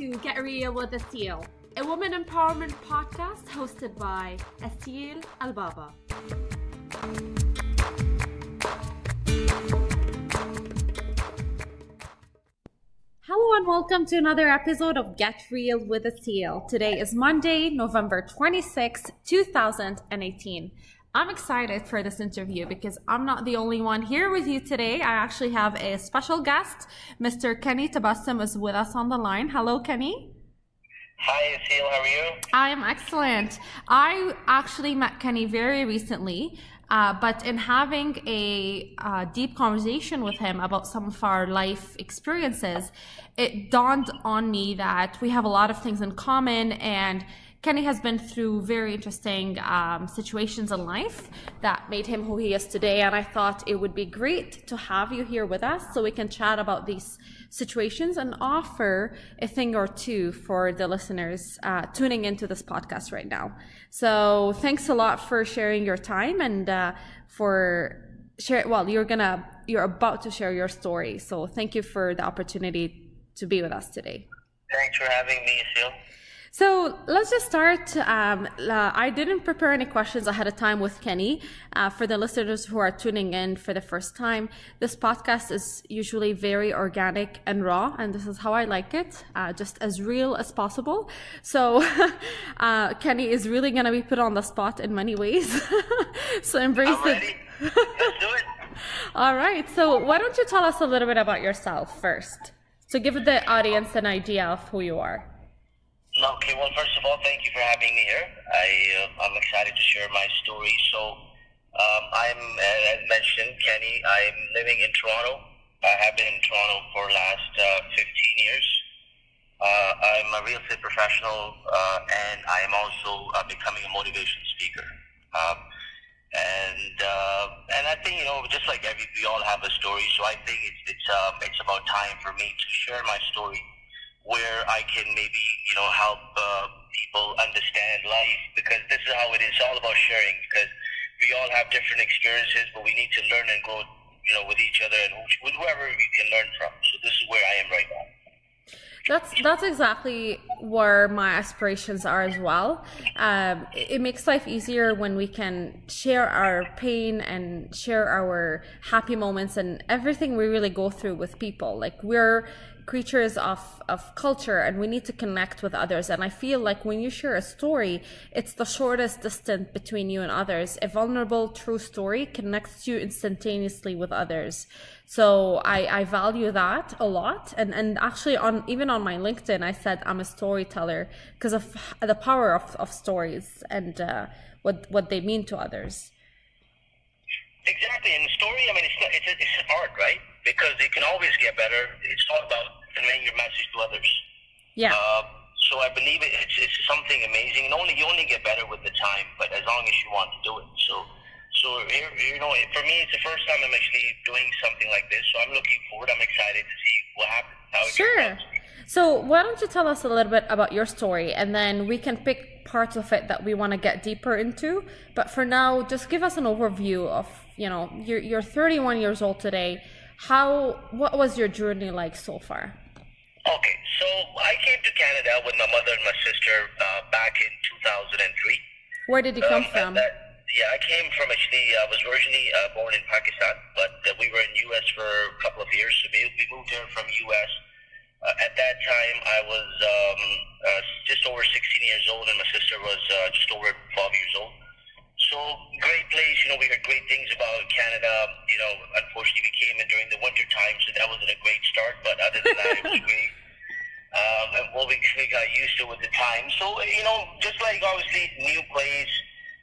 to Get Real with Asil, a woman empowerment podcast hosted by Asil Albaba. Hello and welcome to another episode of Get Real with Asil. Today is Monday, November 26, 2018. I'm excited for this interview because I'm not the only one here with you today. I actually have a special guest. Mr. Kenny Tabassum is with us on the line. Hello, Kenny. Hi, Asil. How are you? I am excellent. I actually met Kenny very recently, but in having a deep conversation with him about some of our life experiences, it dawned on me that we have a lot of things in common, and Kenny has been through very interesting situations in life that made him who he is today, and I thought it would be great to have you here with us so we can chat about these situations and offer a thing or two for the listeners tuning into this podcast right now. So thanks a lot for sharing your time and you're about to share your story. So thank you for the opportunity to be with us today. Thanks for having me, Asil. So let's just start. I didn't prepare any questions ahead of time with Kenny. For the listeners who are tuning in for the first time, this podcast is usually very organic and raw, and this is how I like it, just as real as possible. So Kenny is really going to be put on the spot in many ways. So embrace I'm ready. Let's do it. All right. So why don't you tell us a little bit about yourself first, to give the audience an idea of who you are. Okay, well, first of all, thank you for having me here. I'm excited to share my story. So, I'm, as mentioned, Kenny. I'm living in Toronto. I have been in Toronto for the last 15 years. I'm a real estate professional, and I am also becoming a motivation speaker. And I think, just like we all have a story, so I think it's about time for me to share my story, where I can maybe, help people understand life, because this is how it is. It's all about sharing, because we all have different experiences, but we need to learn and grow, with each other and with whoever we can learn from. So this is where I am right now. That's exactly where my aspirations are as well. It makes life easier when we can share our pain and share our happy moments and everything we really go through with people. Like, we're creatures of culture, and we need to connect with others. And I feel like when you share a story, it's the shortest distance between you and others. A vulnerable, true story connects you instantaneously with others. So I value that a lot. And actually, even on my LinkedIn, I said I'm a storyteller because of the power of stories and what they mean to others. Exactly. And the story, it's art, right? Because it can always get better. It's all about conveying your message to others. Yeah. So I believe it's something amazing. And you only get better with the time, but as long as you want to do it. So here, for me, it's the first time I'm actually doing something like this. So I'm looking forward. I'm excited to see what happens. Sure. So why don't you tell us a little bit about your story, and then we can pick parts of it that we want to get deeper into. But for now, just give us an overview of, you're 31 years old today. What was your journey like so far? Okay, so I came to Canada with my mother and my sister back in 2003. Where did you come from? I came from I was originally born in Pakistan, but we were in U.S. for a couple of years. So we moved here from U.S. At that time, I was just over 16 years old, and my sister was just over 12 years old. So great place, we heard great things about Canada. Unfortunately we came in during the winter time, so that wasn't a great start, but other than that, it was great. And we got used to with the time. So, just like obviously new place,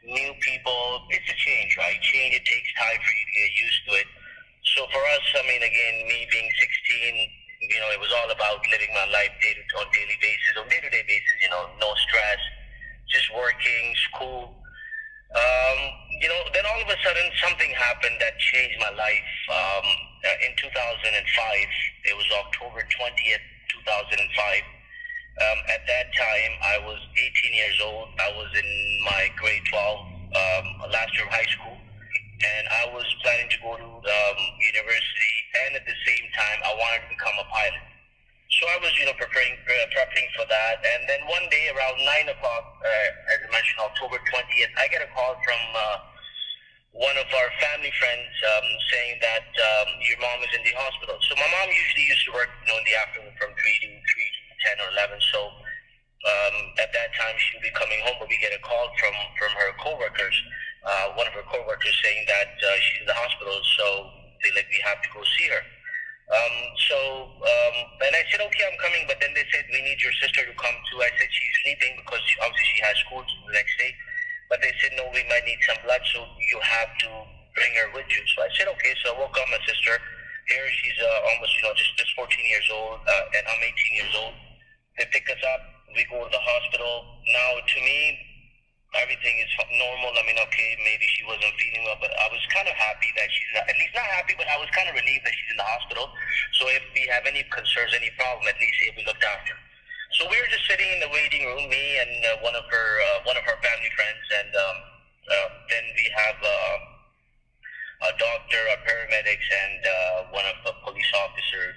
new people, it's a change, right? Change, it takes time for you to get used to it. So for us, again, me being 16, it was all about living my life on day-to-day basis, no stress, just working, school. Then all of a sudden something happened that changed my life. In 2005, it was October 20th, 2005. At that time, I was 18 years old. I was in my grade 12, last year of high school, and I was planning to go to university, and at the same time, I wanted to become a pilot. So I was, prepping for that. And then one day around 9 o'clock, as I mentioned, October 20th, I get a call from one of our family friends saying that your mom is in the hospital. So my mom usually used to work, in the afternoon from 3 to 10 or 11. So at that time, she would be coming home, but we get a call from her coworkers, one of her coworkers saying that she's in the hospital. So we have to go see her. And I said, okay, I'm coming. But then they said, we need your sister to come too. I said, she's sleeping because obviously she has school the next day. But they said, no, we might need some blood, so you have to bring her with you. So I said, okay. So I woke up my sister. Here she's almost, just 14 years old, and I'm 18 years old. They pick us up. We go to the hospital. Now, to me, everything is normal. I mean, okay, maybe she wasn't feeling well, but I was kind of happy that she's not, at least not happy, but I was kind of relieved that she's in the hospital. So if we have any concerns, any problem, at least if we looked after. So we were just sitting in the waiting room, me and one of her family friends, and then we have a doctor, a paramedics, and one of the police officers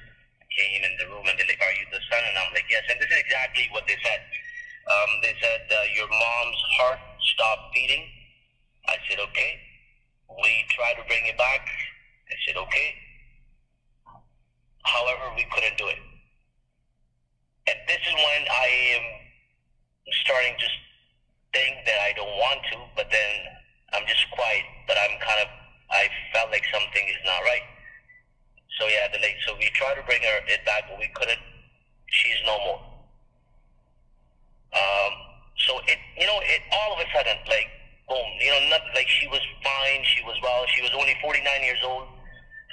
came in the room, and they're like, "Are you the son?" And I'm like, "Yes." And this is exactly what they said. They said, your mom's heart stopped beating. I said, okay. We tried to bring it back. I said, okay. However, we couldn't do it. And this is when I am starting to think that I don't want to, but then I'm just quiet. But I felt like something is not right. So yeah, so we tried to bring it back, but we couldn't. She's no more. So it all of a sudden, boom, not like she was fine, she was well, she was only 49 years old,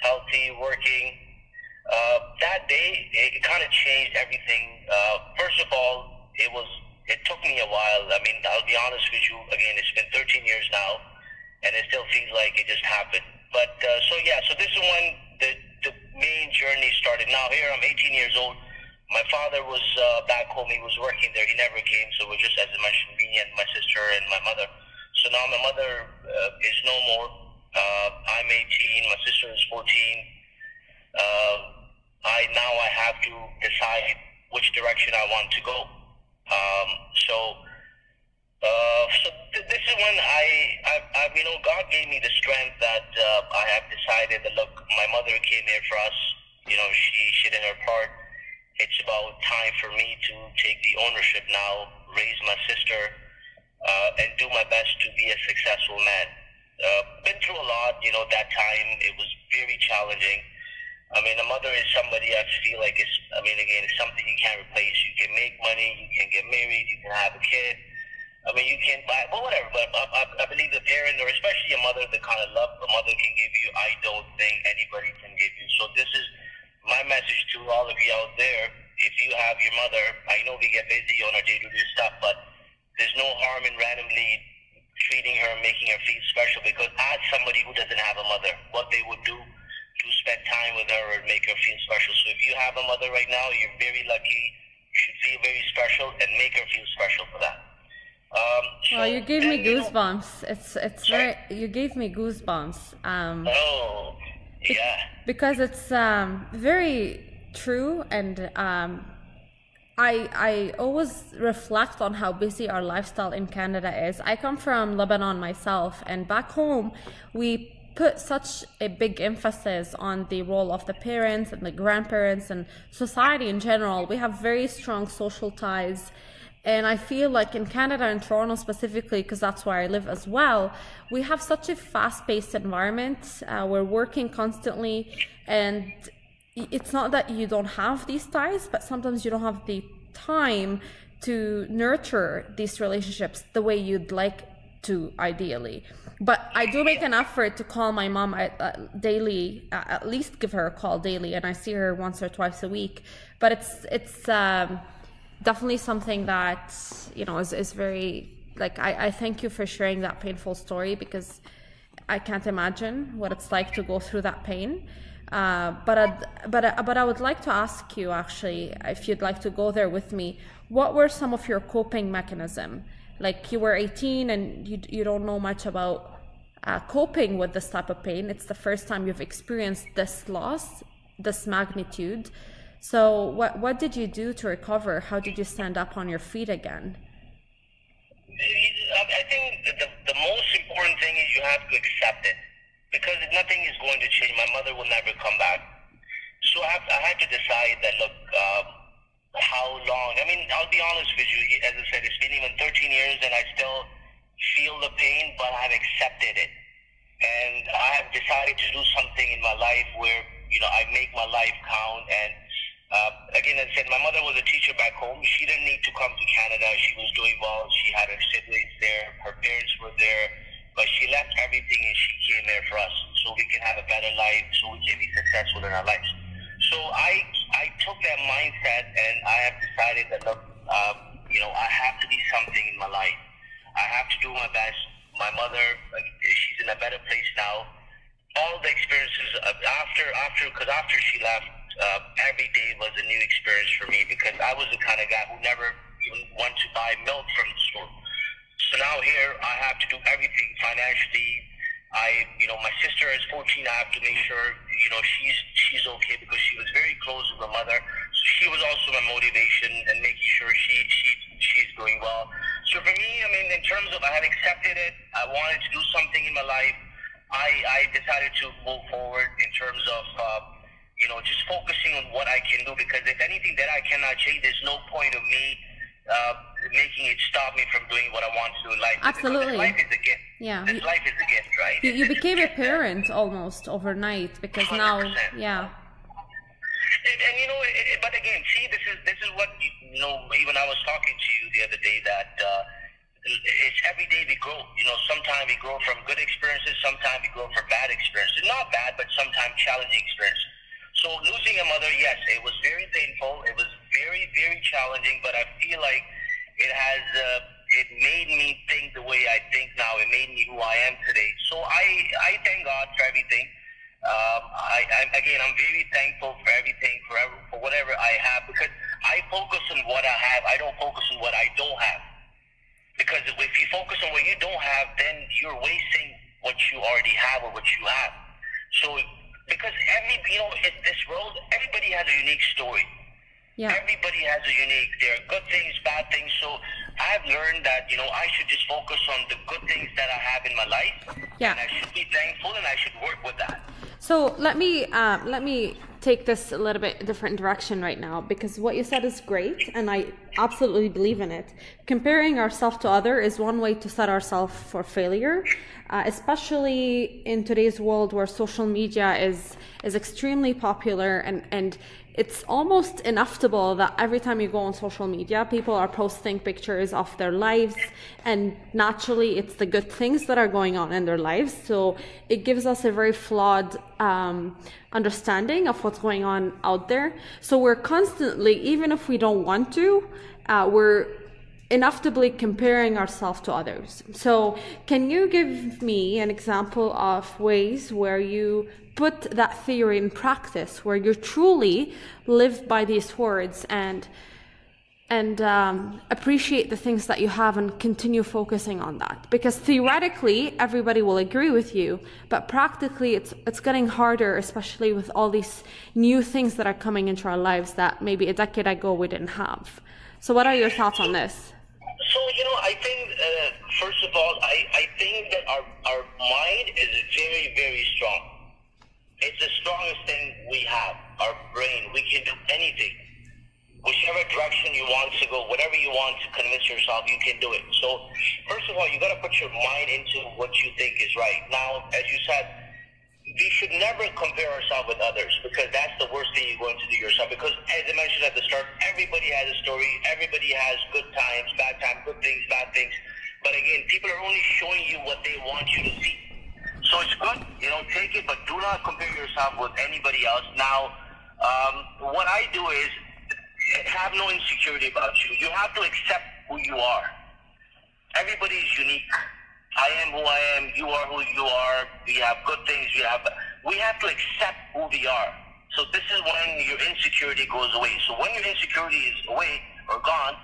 healthy, working. That day, it kind of changed everything. First of all, it took me a while. I mean, I'll be honest with you, again, it's been 13 years now, and it still feels like it just happened. But, so this is when the main journey started. Now here, I'm 18 years old. My father was back home. He was working there. He never came. So we're just, as I mentioned, me and my sister and my mother. So now my mother is no more. I'm 18. My sister is 14. I have to decide which direction I want to go. This is when God gave me the strength that I have decided that, look, my mother came here for us. She did her part. It's about time for me to take the ownership now, raise my sister, and do my best to be a successful man. Been through a lot, that time. It was very challenging. I mean, a mother is somebody I feel like it's something you can't replace. You can make money, you can get married, you can have a kid. I mean, you can buy, but whatever. But I believe the parent, or especially a mother, the kind of love a mother can give you, I don't think anybody can give you. So this is my message to all of you out there. If you have your mother, I know we get busy on our day-to-day stuff, but there's no harm in randomly treating her, making her feel special, because as somebody who doesn't have a mother, what they would do to spend time with her or make her feel special. So if you have a mother right now, you're very lucky. You should feel very special and make her feel special for that. Well, you gave me goosebumps. It's very, you gave me goosebumps. Oh, yeah. Because it's very true, and I always reflect on how busy our lifestyle in Canada is. I come from Lebanon myself, and back home we put such a big emphasis on the role of the parents and the grandparents and society in general. We have very strong social ties. And I feel like in Canada, in Toronto specifically, because that's where I live as well, we have such a fast-paced environment. We're working constantly, and it's not that you don't have these ties, but sometimes you don't have the time to nurture these relationships the way you'd like to, ideally. But I do make an effort to call my mom daily, at least give her a call daily, and I see her once or twice a week. But it's definitely something that, is very, I thank you for sharing that painful story, because I can't imagine what it's like to go through that pain. But I would like to ask you, actually, if you'd like to go there with me, what were some of your coping mechanisms? Like, you were 18 and you don't know much about coping with this type of pain. It's the first time you've experienced this loss, this magnitude. So what did you do to recover? How did you stand up on your feet again? I think the most important thing is you have to accept it, because nothing is going to change. My mother will never come back. So I had to decide that, look, how long? I mean, I'll be honest with you. As I said, it's been even 13 years and I still feel the pain, but I've accepted it. And I have decided to do something in my life where, I make my life count. And again, as I said, my mother was a teacher back home. She didn't need to come to Canada. She was doing well. She had her siblings there. Her parents were there. But she left everything and she came there for us so we can have a better life, so we can be successful in our lives. So I took that mindset and I have decided that, look, I have to be something in my life. I have to do my best. My mother, she's in a better place now. All the experiences after she left, every day was a new experience for me, because I was the kind of guy who never even wanted to buy milk from the store. So now here I have to do everything financially. My sister is 14. I have to make sure, she's okay, because she was very close with my mother. So she was also my motivation and making sure she's doing well. So for me, I mean, in terms of, I had accepted it. I wanted to do something in my life. I decided to move forward in terms of, just focusing on what I can do, because if anything that I cannot change, there's no point of me making it stop me from doing what I want to do in life. Absolutely. This life is a gift. Yeah. This life is a gift, right? You became a parent almost overnight, because 100%. Now, yeah. And but again, see, this is what, even I was talking to you the other day, that it's every day we grow. Sometimes we grow from good experiences, sometimes we grow from bad experiences. Not bad, but sometimes challenging experiences. So losing a mother, yes, it was very painful. It was very, very challenging, but I feel like it made me think the way I think now. It made me who I am today. So I thank God for everything. I'm very thankful for everything, for whatever I have, because I focus on what I have. I don't focus on what I don't have. Because if you focus on what you don't have, then you're wasting what you already have or what you have. So, because in this world, everybody has a unique story. Yeah. Everybody has there are good things, bad things. So I've learned that, I should just focus on the good things that I have in my life. Yeah. And I should be thankful and I should work with that. So let me take this a little bit different direction right now, because what you said is great and I absolutely believe in it. Comparing ourselves to others is one way to set ourselves for failure, especially in today's world where social media is extremely popular, and it's almost inevitable that every time you go on social media, people are posting pictures of their lives, and naturally it's the good things that are going on in their lives. So it gives us a very flawed understanding of what's going on out there. So we're constantly, even if we don't want to, we're inevitably comparing ourselves to others. So can you give me an example of ways where you put that theory in practice, where you truly live by these words and appreciate the things that you have and continue focusing on that? Because theoretically everybody will agree with you, but practically it's getting harder, especially with all these new things that are coming into our lives that maybe a decade ago we didn't have. So what are your thoughts on this? So, I think, first of all, I think that our mind is very, very strong. It's the strongest thing we have, our brain. We can do anything. Whichever direction you want to go, whatever you want to convince yourself, you can do it. So, first of all, you got to put your mind into what you think is right. Now, as you said, we should never compare ourselves with others, because that's the worst thing you're going to do yourself. Because as I mentioned at the start, everybody has a story. Everybody has good times, bad times, good things, bad things. But again, people are only showing you what they want you to see. So it's good, take it, but do not compare yourself with anybody else. Now, what I do is have no insecurity about you. You have to accept who you are. Everybody is unique. I am who I am. You are who you are. We have good things. We have to accept who we are. So this is when your insecurity goes away. So when your insecurity is away or gone,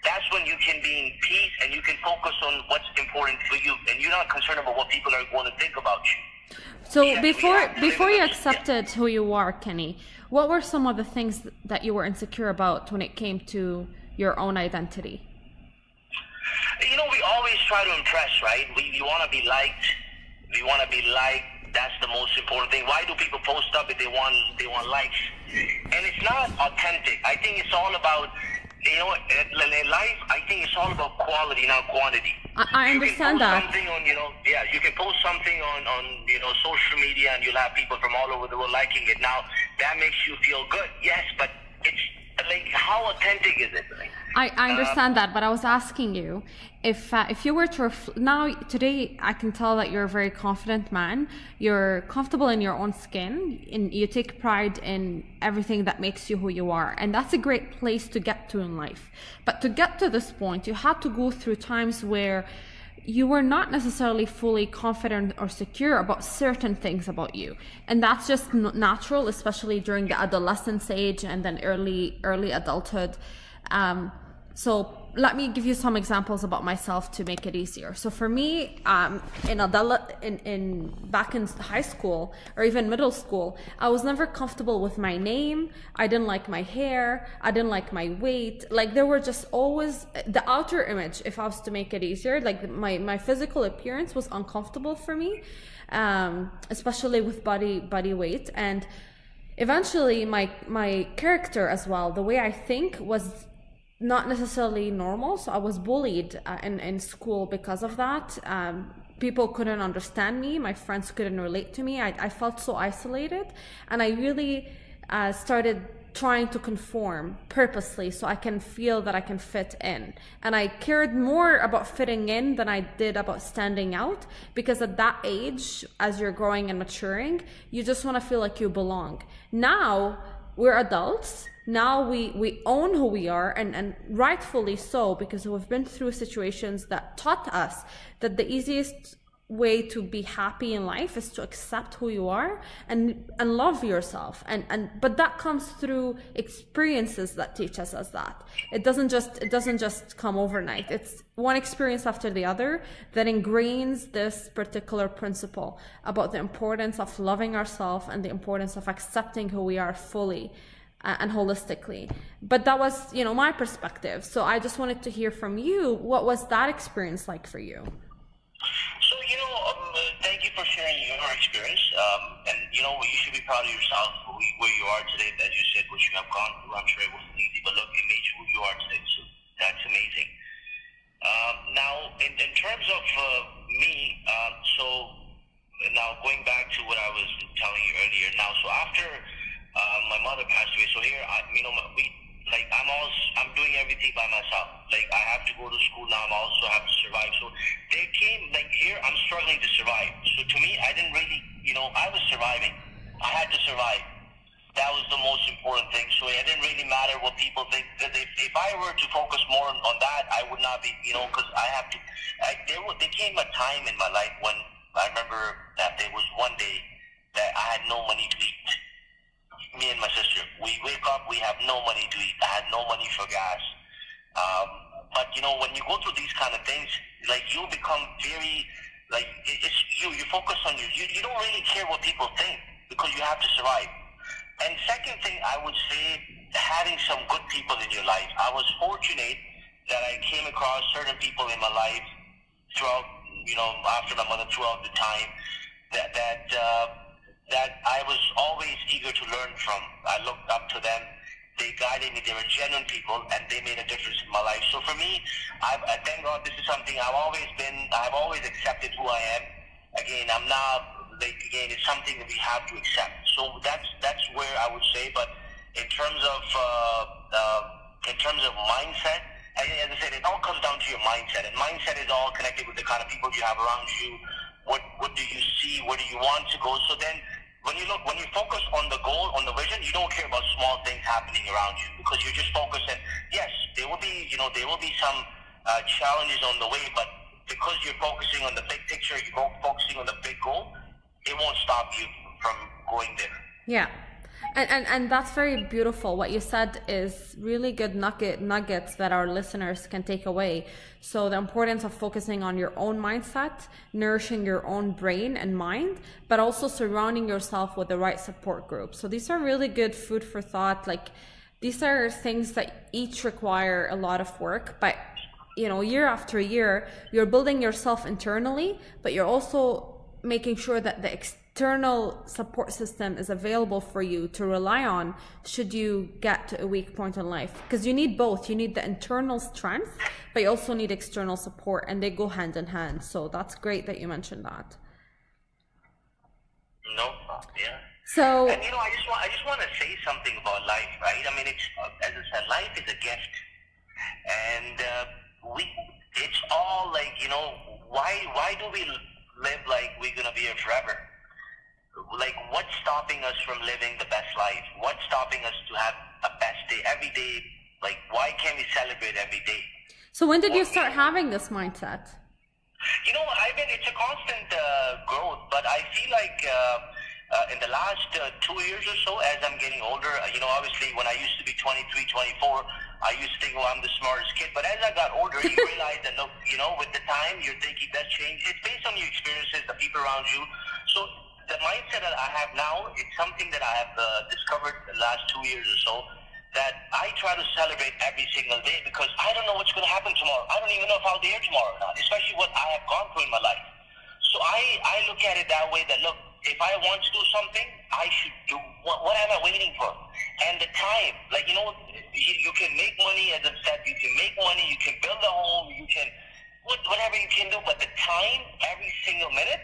that's when you can be in peace and you can focus on what's important for you, and you're not concerned about what people are going to think about you. So Yes, before you accepted who you are, Kenny, what were some of the things that you were insecure about when it came to your own identity? You know, we always try to impress, right? We want to be liked. We want to be liked. That's the most important thing. Why do people post up if they want likes? And it's not authentic. I think it's all about, you know, in life, I think it's all about quality, not quantity. I understand that. Something on, you know, yeah, you can post something on you know, social media, and you'll have people from all over the world liking it. Now, that makes you feel good, yes, but it's like, how authentic is it? I understand that, but I was asking you if you were to now today, I can tell that you're a very confident man. You're comfortable in your own skin, and you take pride in everything that makes you who you are, and that's a great place to get to in life. But to get to this point, you had to go through times where you were not necessarily fully confident or secure about certain things about you, and that's just natural, especially during the adolescence age and then early adulthood. So let me give you some examples about myself to make it easier. So for me, back in high school or even middle school, I was never comfortable with my name. I didn't like my hair. I didn't like my weight. Like, there were just always the outer image. If I was to make it easier, like my physical appearance was uncomfortable for me, especially with body weight. And eventually my character as well, the way I think, was not necessarily normal. So I was bullied in school because of that. People couldn't understand me. My friends couldn't relate to me. I felt so isolated, and I really started trying to conform purposely so I can feel that I can fit in. And I cared more about fitting in than I did about standing out, because at that age, as you're growing and maturing, you just want to feel like you belong. Now we're adults. Now we own who we are, and rightfully so, because we've been through situations that taught us that the easiest way to be happy in life is to accept who you are and love yourself. But that comes through experiences that teach us that. It doesn't just come overnight. It's one experience after the other that ingrains this particular principle about the importance of loving ourselves and the importance of accepting who we are fully and holistically. But that was, you know, my perspective. So I just wanted to hear from you. What was that experience like for you? So, you know, thank you for sharing your experience. And, you know, you should be proud of yourself, where you are today. As you said, what you have gone through, I'm sure it wasn't easy, but look, it made you who you are today. So that's amazing. Now, in terms of me, so now going back to what I was telling you earlier. Now, so after my mother passed away, so here, you know, I'm doing everything by myself. Like, I have to go to school now. I also have to survive. So there came, like, here I'm struggling to survive. So to me, I didn't really, you know, I was surviving. I had to survive. That was the most important thing. So it didn't really matter what people think. If I were to focus more on that, I would not be, you know, because I have to. There came a time in my life when I remember that there was one day that I had no money to eat. Me and my sister, we wake up, we have no money to eat. I had no money for gas. But, you know, when you go through these kind of things, like, you become very, like, it's you focus on you don't really care what people think, because you have to survive. And second thing, I would say, having some good people in your life. I was fortunate that I came across certain people in my life throughout, you know, after my mother, throughout the time, that I was always eager to learn from. I looked up to them. They guided me. They were genuine people, and they made a difference in my life. So for me, I thank God, this is something I've always accepted who I am. Again, I'm not, like, again, it's something that we have to accept. So that's where I would say. But in terms of mindset, as I said, it all comes down to your mindset. And mindset is all connected with the kind of people you have around you. What do you see? Where do you want to go? So then, when you focus on the goal, on the vision, you don't care about small things happening around you, because you're just focusing. Yes, there will be some challenges on the way, but because you're focusing on the big picture, you're focusing on the big goal, it won't stop you from going there. Yeah. And that's very beautiful. What you said is really good nuggets that our listeners can take away. So the importance of focusing on your own mindset, nourishing your own brain and mind, but also surrounding yourself with the right support group. So these are really good food for thought. Like, these are things that each require a lot of work, but year after year, you're building yourself internally, but you're also making sure that the external support system is available for you to rely on should you get to a weak point in life. Because you need both. You need the internal strength, but you also need external support, and they go hand in hand. So that's great that you mentioned that. No problem, yeah. So, and I just want to say something about life, right? I mean, it's, as I said, life is a gift, and it's all like, why do we live like we're gonna be here forever? Like, what's stopping us from living the best life? What's stopping us to have a best day every day? Like, why can't we celebrate every day? So when did you start having this mindset? It's a constant growth, but I feel like in the last 2 years or so, as I'm getting older, obviously when I used to be 23, 24, I used to think, I'm the smartest kid. But as I got older, you realize that, look, with the time, your thinking does change. It's based on your experiences, the people around you. So the mindset that I have now, it's something that I have discovered the last 2 years or so, that I try to celebrate every single day, because I don't know what's going to happen tomorrow. I don't even know if I'll be here tomorrow or not, especially what I have gone through in my life. So I look at it that way, that, look, if I want to do something, I should do. What am I waiting for? And the time, like, you can make money, as I've said, you can make money, you can build a home, you can, whatever you can do, but the time, every single minute,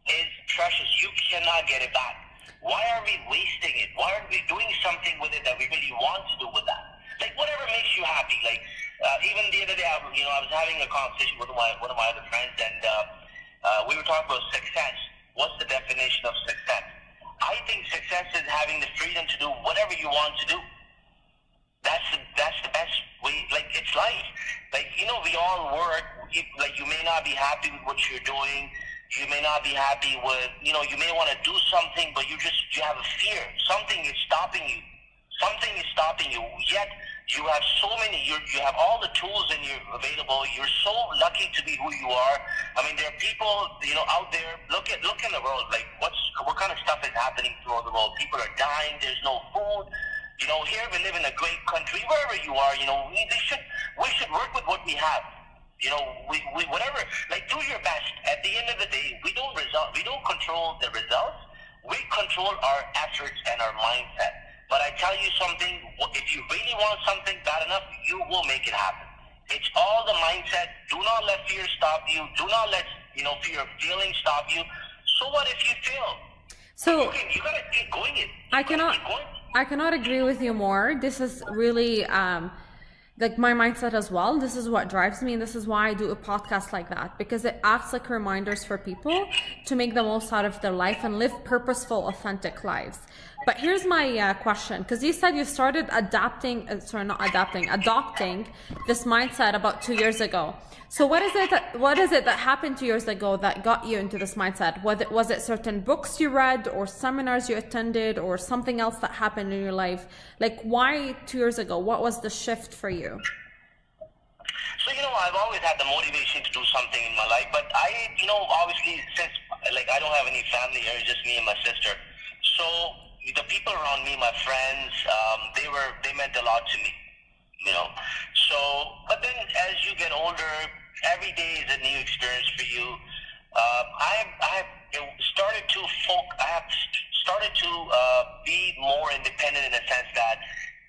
is precious. You cannot get it back. Why are we wasting it? Why aren't we doing something with it that we really want to do with that? Like, whatever makes you happy. Like, even the other day, I was having a conversation with one of my other friends, and we were talking about success. What's the definition of success? I think success is having the freedom to do whatever you want to do. That's the best way. Like, it's life. Like, we all work. Like, you may not be happy with what you're doing. You may not be happy with, you may want to do something, but you have a fear. Something is stopping you. Something is stopping you. Yet you have so many. You have all the tools available. You're so lucky to be who you are. I mean, there are people, out there. Look in the world. Like, what kind of stuff is happening throughout the world? People are dying. There's no food. Here we live in a great country. Wherever you are, we should work with what we have. We whatever, like, do your best. At the end of the day, we don't control the results. We control our efforts and our mindset. But I tell you something, if you really want something bad enough, you will make it happen. It's all the mindset. Do not let fear stop you. Do not let, fear of feeling stop you. So what if you fail? So you gotta keep going it. I cannot agree with you more. This is really like my mindset as well. This is what drives me, and this is why I do a podcast like that, because it acts like reminders for people to make the most out of their life and live purposeful, authentic lives. But here's my question, because you said you started adopting this mindset about 2 years ago. So what is it that happened 2 years ago that got you into this mindset? Was it certain books you read, or seminars you attended, or something else that happened in your life? Like, why 2 years ago? What was the shift for you? So, I've always had the motivation to do something in my life, but obviously, since, like, I don't have any family here, it's just me and my sister. So the people around me, my friends, they meant a lot to me, So, but then as you get older, every day is a new experience for you. I have started to be more independent, in the sense that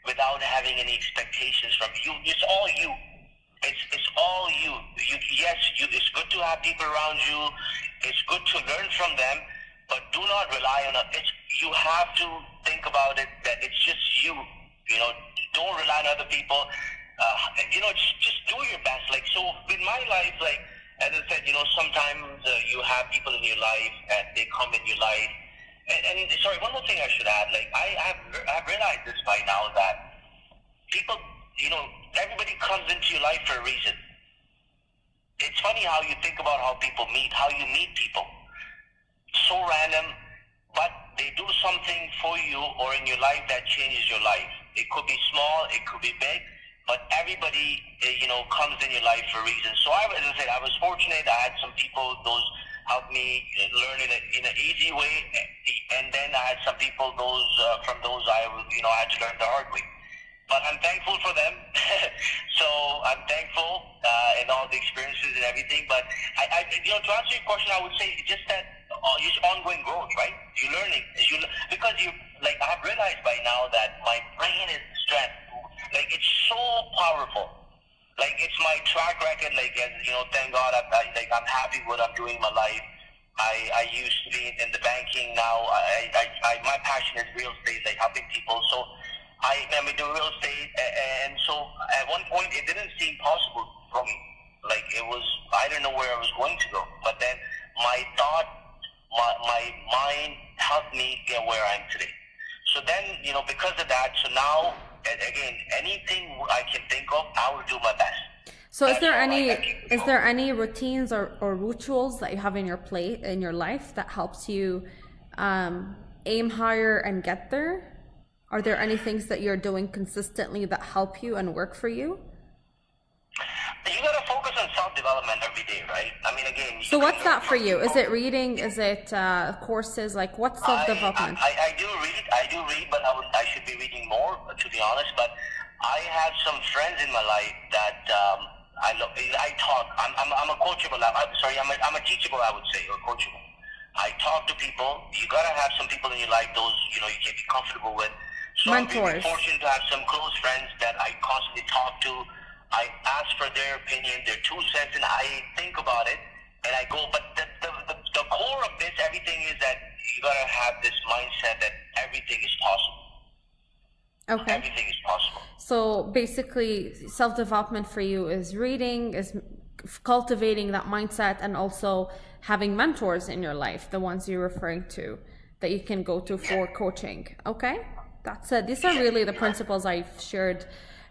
without having any expectations from you. It's all you. It's all you. It's good to have people around you. It's good to learn from them, but do not rely on it. You have to think about it, that it's just you. Don't rely on other people. Just do your best. Like, so in my life, like, as I said, sometimes you have people in your life, and they come in your life. And sorry, one more thing I should add. Like, I've realized this by now, that people, everybody comes into your life for a reason. It's funny how you think about how people meet, how you meet people. So random, but they do something for you or in your life that changes your life. It could be small, it could be big, but everybody, comes in your life for a reason. So as I said, I was fortunate. I had some people, those helped me learn in an easy way, and then I had some people, from those I had to learn the hard way. But I'm thankful for them. So I'm thankful in all the experiences and everything. But to answer your question, I would say just that just ongoing growth, right? You're learning because I've realized by now that my brain is strength. Like, it's so powerful. Like, it's my track record. Like, as thank God, I'm happy with what I'm doing in my life. I used to be in the banking. Now, my passion is real estate, like helping people. So I'm into real estate, and so at one point it didn't seem possible for me. Like, I didn't know where I was going to go. But then my mind helped me get where I am today. So then, because of that, so now, again, anything I can think of, I will do my best. So is there any routines or rituals that you have in your life that helps you aim higher and get there? Are there any things that you're doing consistently that help you and work for you? You gotta focus on self-development every day, right? I mean, again. So what's that for you? Is it reading? Is it courses? Like, what's self-development? I do read, but I should be reading more, to be honest. But I have some friends in my life that I talk. I'm a coachable. I'm a teachable, I would say, or coachable. I talk to people. You gotta have some people in your life, those you can be comfortable with. So Mentors. I'm really fortunate to have some close friends that I constantly talk to. I ask for their opinion, their 2 cents, and I think about it, and I go. But the core of this, everything is that you gotta have this mindset that everything is possible. Okay. Everything is possible. So basically, self-development for you is reading, is cultivating that mindset, and also having mentors in your life, the ones you're referring to, that you can go to for coaching. Okay, that's it. These are really the principles I've shared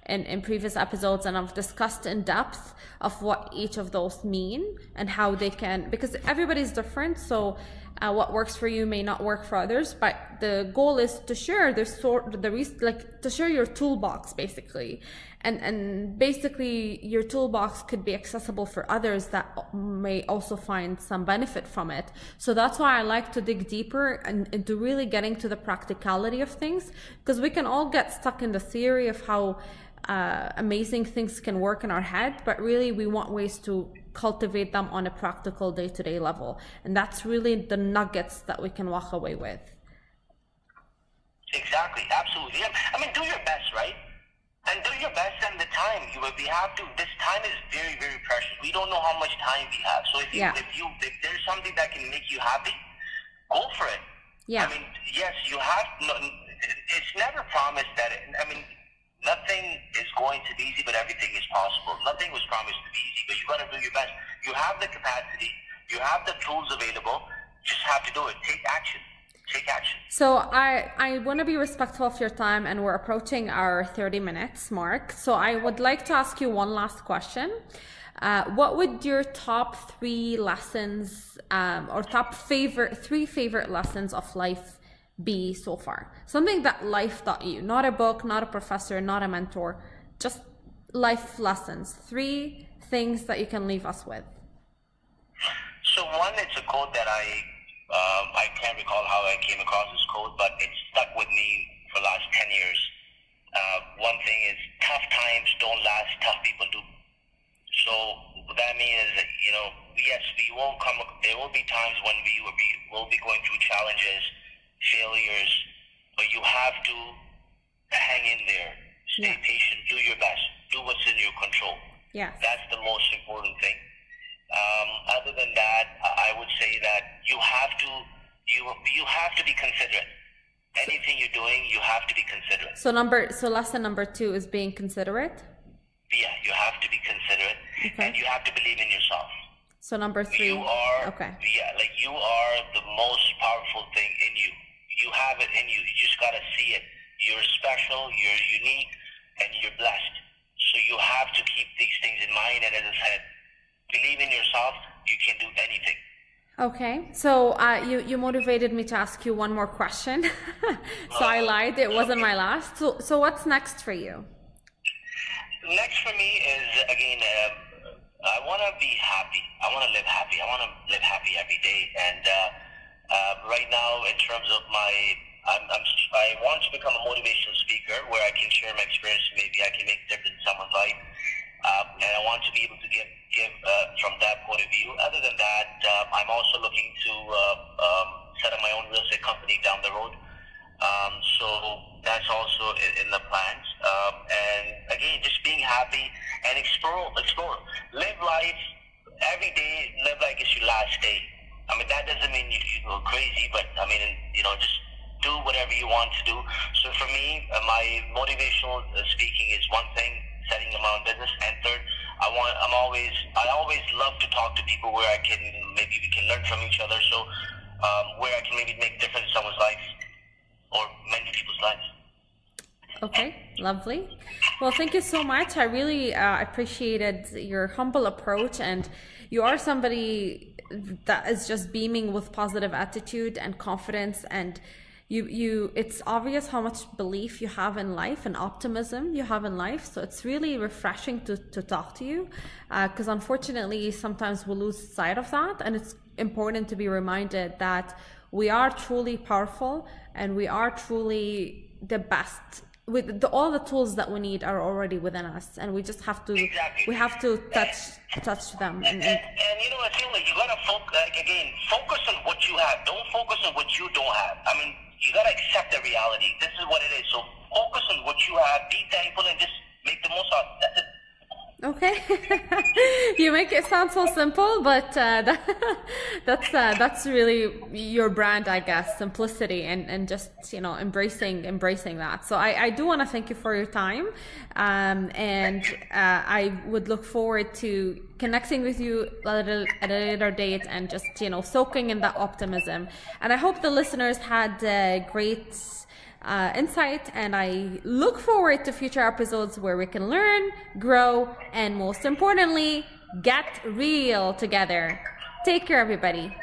in previous episodes, and I've discussed in depth of what each of those mean and how they can, because everybody's different. So what works for you may not work for others, but the goal is to share to share your toolbox, basically. And basically your toolbox could be accessible for others that may also find some benefit from it. So that's why I like to dig deeper and into really getting to the practicality of things, because we can all get stuck in the theory of how amazing things can work in our head, but really we want ways to cultivate them on a practical day-to-day level. And that's really the nuggets that we can walk away with. Exactly, absolutely. I mean, do your best, right? And do your best, and the time this time is very, very precious. We don't know how much time we have. So if there's something that can make you happy, go for it. Yeah. I mean, yes, it's never promised that nothing is going to be easy, but everything is possible. Nothing was promised to be easy, but you got to do your best. You have the capacity, you have the tools available, just have to do it. Take action. Take action. So I want to be respectful of your time, and we're approaching our 30 minutes mark. So I would like to ask you one last question. What would your top 3 lessons or top three favorite lessons of life be so far? Something that life taught you, not a book, not a professor, not a mentor, just life lessons. 3 things that you can leave us with. So one, it's a quote that I can't recall how I came across this quote, but it stuck with me for the last 10 years. One thing is, tough times don't last, tough people do. So what that means is that, yes, there will be times when we will be going through challenges, failures, but you have to hang in there, stay patient, do your best, do what's in your control. Yeah, that's the most important thing. Other than that, I would say that you have to be considerate. Anything you're doing, you have to be considerate. So lesson number 2 is being considerate. Yeah, you have to be considerate, and you have to believe in yourself. So number 3. You are. Okay. Yeah, you are the most powerful thing in you. You have it in you. You just gotta see it. You're special. You're unique, and you're blessed. So you have to keep these things in mind. And as I said, believe in yourself. You can do anything. Okay, so you motivated me to ask you one more question. So I lied; it wasn't my last. So what's next for you? Next for me is again, I want to be happy. I want to live happy. I want to live happy every day. And right now, in terms of I want to become a motivational speaker where I can share my experience. Maybe I can make a difference in someone's life. And I want to be able to give from that point of view. Other than that, I'm also looking to set up my own real estate company down the road. So that's also in the plans. And again, just being happy and explore. Live life every day. Live like it's your last day. I mean, that doesn't mean you go crazy, but I mean, just do whatever you want to do. So for me, my motivational speaking is one thing, setting my own business, and third, I always love to talk to people where maybe we can learn from each other. So where I can maybe make a difference in someone's life or many people's lives. Okay, lovely. Well, thank you so much. I really appreciated your humble approach, and you are somebody that is just beaming with positive attitude and confidence, and it's obvious how much belief you have in life and optimism you have in life. So it's really refreshing to talk to you, because unfortunately sometimes we lose sight of that, and it's important to be reminded that we are truly powerful and we are truly the best. With all the tools that we need are already within us, and we just have to touch them. And I feel like you gotta focus on what you have. Don't focus on what you don't have. I mean, you gotta accept the reality. This is what it is. So focus on what you have. Be thankful and just make the most of it. That's it. Okay. You make it sound so simple, but that's really your brand, I guess. Simplicity and just embracing that. So I do want to thank you for your time, and I would look forward to connecting with you at a later date and just soaking in that optimism. And I hope the listeners had great insight, and I look forward to future episodes where we can learn, grow, and most importantly, get real together. Take care, everybody.